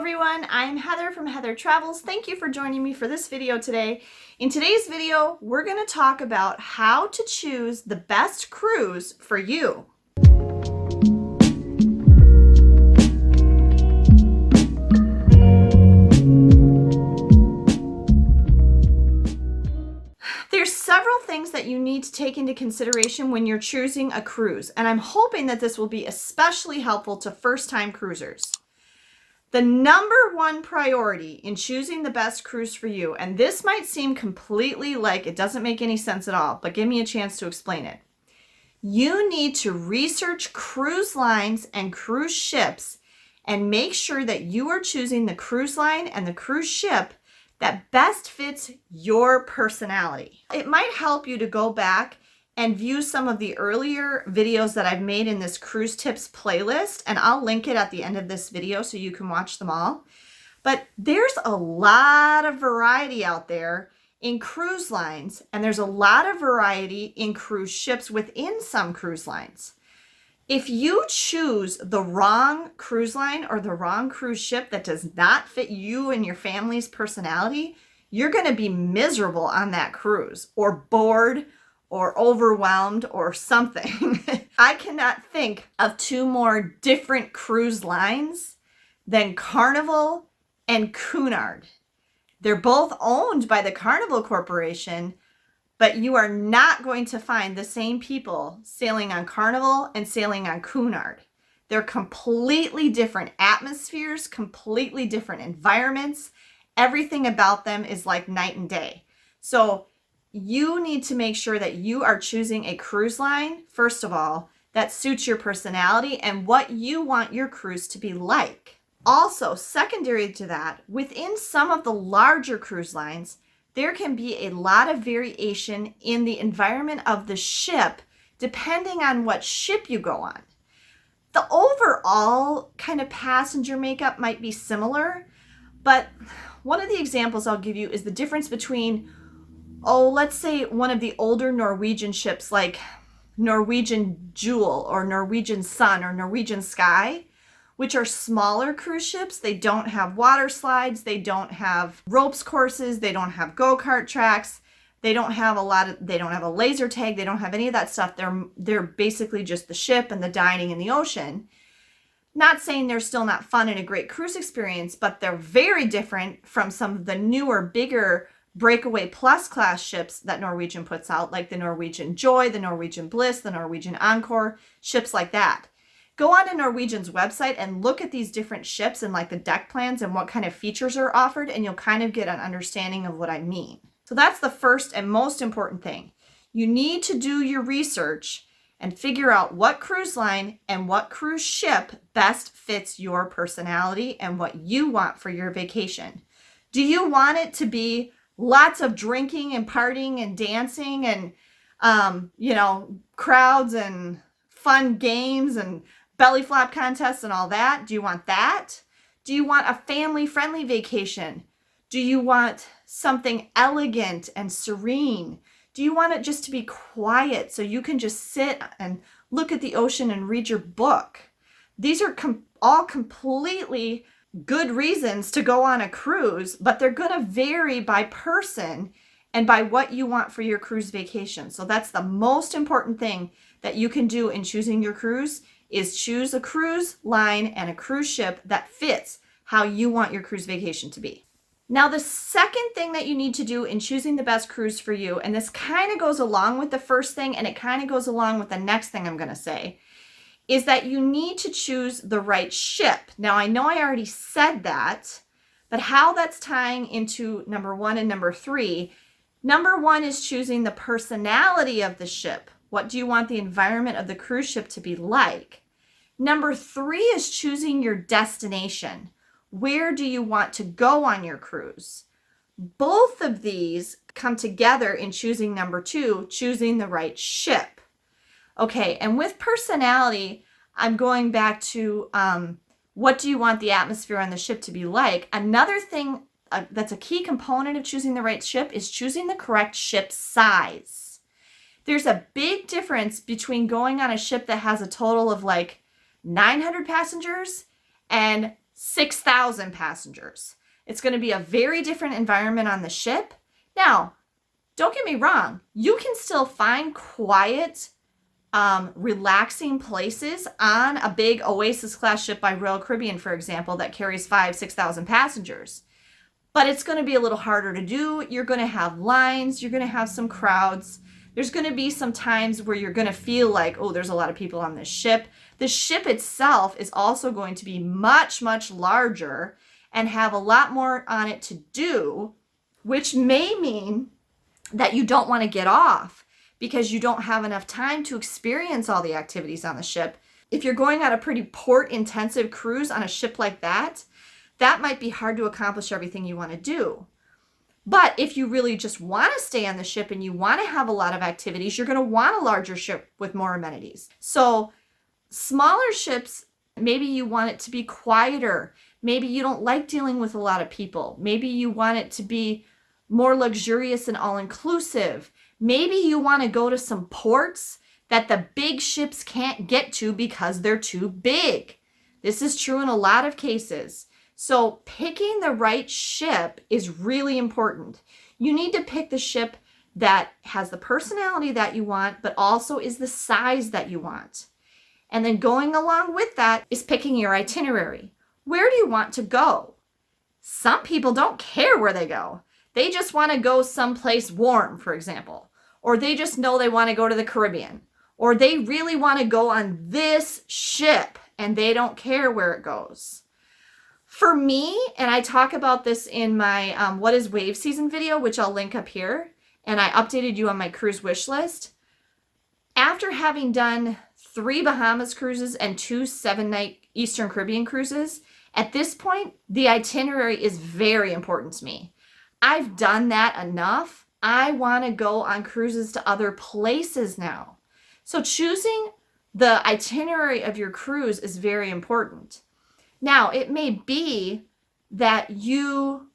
everyone, I'm Heather from Heather Travels. Thank you for joining me for this video today. In today's video, we're going to talk about how to choose the best cruise for you. There's several things that you need to take into consideration when you're choosing a cruise, and I'm hoping that this will be especially helpful to first-time cruisers. The number one priority in choosing the best cruise for you, and this might seem completely like it doesn't make any sense at all, but give me a chance to explain it. You need to research cruise lines and cruise ships and make sure that you are choosing the cruise line and the cruise ship that best fits your personality. It might help you to go back and view some of the earlier videos that I've made in this cruise tips playlist, and I'll link it at the end of this video so you can watch them all. But there's a lot of variety out there in cruise lines, and there's a lot of variety in cruise ships within some cruise lines. If you choose the wrong cruise line or the wrong cruise ship that does not fit you and your family's personality, you're going to be miserable on that cruise, or bored, or overwhelmed, or something. I cannot think of two more different cruise lines than Carnival and Cunard. They're both owned by the Carnival Corporation, but you are not going to find the same people sailing on Carnival and sailing on Cunard. They're completely different atmospheres, completely different environments. Everything about them is like night and day. So you need to make sure that you are choosing a cruise line, first of all, that suits your personality and what you want your cruise to be like. Also, secondary to that, within some of the larger cruise lines, there can be a lot of variation in the environment of the ship depending on what ship you go on. The overall kind of passenger makeup might be similar, but one of the examples I'll give you is the difference between let's say one of the older Norwegian ships like Norwegian Jewel or Norwegian Sun or Norwegian Sky, which are smaller cruise ships. They don't have water slides, they don't have ropes courses, they don't have go-kart tracks, they don't have a laser tag, they don't have any of that stuff. They're basically just the ship and the dining in the ocean. Not saying they're still not fun and a great cruise experience, but they're very different from some of the newer, bigger Breakaway Plus class ships that Norwegian puts out, like the Norwegian Joy, the Norwegian Bliss, the Norwegian Encore, ships like that. Go on to Norwegian's website and look at these different ships and like the deck plans and what kind of features are offered, and you'll kind of get an understanding of what I mean. So that's the first and most important thing. You need to do your research and figure out what cruise line and what cruise ship best fits your personality and what you want for your vacation. Do you want it to be lots of drinking and partying and dancing and, crowds and fun games and belly flop contests and all that? Do you want that? Do you want a family-friendly vacation? Do you want something elegant and serene? Do you want it just to be quiet so you can just sit and look at the ocean and read your book? These are all completely good reasons to go on a cruise, but they're going to vary by person and by what you want for your cruise vacation. So that's the most important thing that you can do in choosing your cruise, is choose a cruise line and a cruise ship that fits how you want your cruise vacation to be. Now, the second thing that you need to do in choosing the best cruise for you, and this kind of goes along with the first thing and it kind of goes along with the next thing I'm going to say, is that you need to choose the right ship. Now, I know I already said that, but how that's tying into number one and number three. Number one is choosing the personality of the ship. What do you want the environment of the cruise ship to be like? Number three is choosing your destination. Where do you want to go on your cruise? Both of these come together in choosing number two, choosing the right ship. Okay, and with personality, I'm going back to what do you want the atmosphere on the ship to be like? Another thing that's a key component of choosing the right ship is choosing the correct ship size. There's a big difference between going on a ship that has a total of like 900 passengers and 6,000 passengers. It's going to be a very different environment on the ship. Now, don't get me wrong, you can still find quiet, relaxing places on a big Oasis class ship by Royal Caribbean, for example, that carries 6,000 passengers. But it's going to be a little harder to do. You're going to have lines, you're going to have some crowds. There's going to be some times where you're going to feel like, oh, there's a lot of people on this ship. The ship itself is also going to be much, much larger and have a lot more on it to do, which may mean that you don't want to get off because you don't have enough time to experience all the activities on the ship. If you're going on a pretty port-intensive cruise on a ship like that, that might be hard to accomplish everything you want to do. But if you really just want to stay on the ship and you want to have a lot of activities, you're going to want a larger ship with more amenities. So smaller ships, maybe you want it to be quieter. Maybe you don't like dealing with a lot of people. Maybe you want it to be more luxurious and all-inclusive. Maybe you want to go to some ports that the big ships can't get to because they're too big. This is true in a lot of cases. So picking the right ship is really important. You need to pick the ship that has the personality that you want, but also is the size that you want. And then going along with that is picking your itinerary. Where do you want to go? Some people don't care where they go. They just want to go someplace warm, for example. Or they just know they want to go to the Caribbean. Or they really want to go on this ship and they don't care where it goes. For me, and I talk about this in my What is Wave Season video, which I'll link up here, and I updated you on my cruise wish list. After having done 3 Bahamas cruises and 2 7-night Eastern Caribbean cruises, at this point, the itinerary is very important to me. I've done that enough. I want to go on cruises to other places now. So choosing the itinerary of your cruise is very important. Now, it may be that you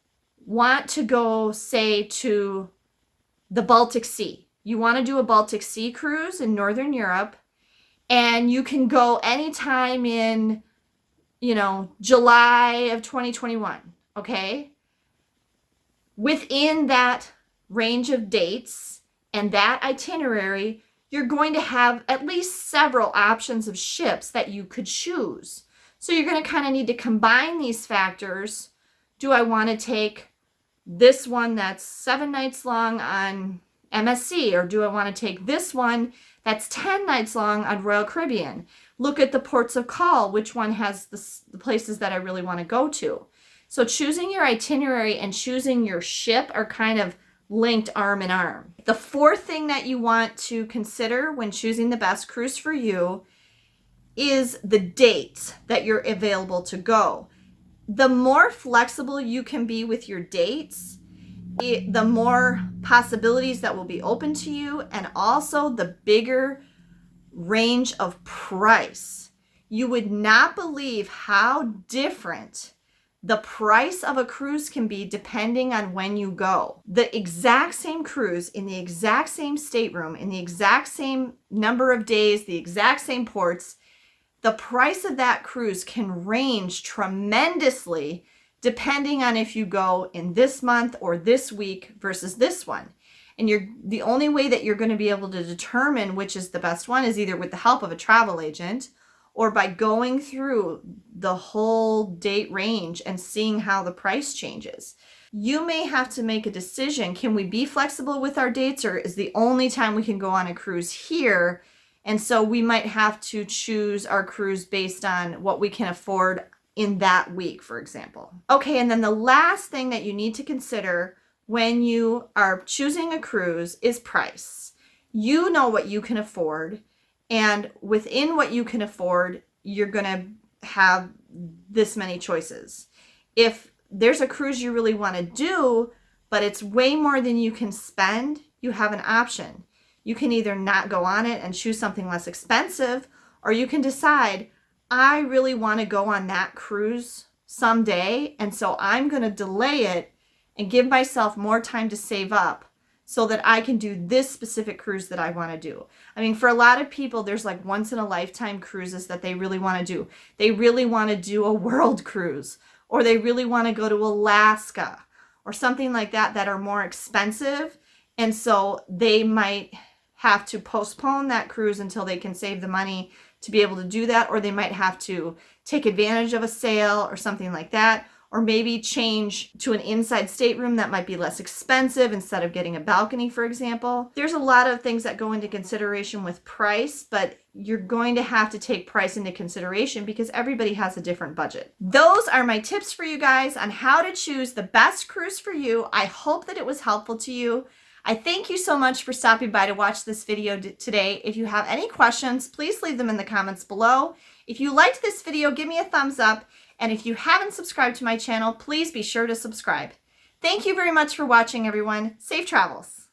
want to go, say, to the Baltic Sea. You want to do a Baltic Sea cruise in Northern Europe, and you can go anytime in, July of 2021, okay? Within that range of dates and that itinerary, you're going to have at least several options of ships that you could choose. So you're going to kind of need to combine these factors. Do I want to take this one that's 7 nights long on MSC, or do I want to take this one that's 10 nights long on Royal Caribbean? Look at the ports of call, which one has the places that I really want to go to. So choosing your itinerary and choosing your ship are kind of linked arm in arm. The fourth thing that you want to consider when choosing the best cruise for you is the dates that you're available to go. The more flexible you can be with your dates, the more possibilities that will be open to you, and also the bigger range of price. You would not believe how different the price of a cruise can be depending on when you go. The exact same cruise in the exact same stateroom, in the exact same number of days, the exact same ports, the price of that cruise can range tremendously depending on if you go in this month or this week versus this one. And the only way that you're going to be able to determine which is the best one is either with the help of a travel agent or by going through the whole date range and seeing how the price changes. You may have to make a decision. Can we be flexible with our dates, or is the only time we can go on a cruise here? And so we might have to choose our cruise based on what we can afford in that week, for example. Okay, and then the last thing that you need to consider when you are choosing a cruise is price. You know what you can afford, and within what you can afford, you're going to have this many choices. If there's a cruise you really want to do, but it's way more than you can spend, you have an option. You can either not go on it and choose something less expensive, or you can decide, I really want to go on that cruise someday, and so I'm going to delay it and give myself more time to save up so that I can do this specific cruise that I want to do. I mean, for a lot of people, there's like once in a lifetime cruises that they really want to do. They really want to do a world cruise, or they really want to go to Alaska or something like that that are more expensive. And so they might have to postpone that cruise until they can save the money to be able to do that, or they might have to take advantage of a sale or something like that, or maybe change to an inside stateroom that might be less expensive instead of getting a balcony, for example. There's a lot of things that go into consideration with price, but you're going to have to take price into consideration because everybody has a different budget. Those are my tips for you guys on how to choose the best cruise for you. I hope that it was helpful to you. I thank you so much for stopping by to watch this video today. If you have any questions, please leave them in the comments below. If you liked this video, give me a thumbs up. And if you haven't subscribed to my channel, please be sure to subscribe. Thank you very much for watching, everyone. Safe travels.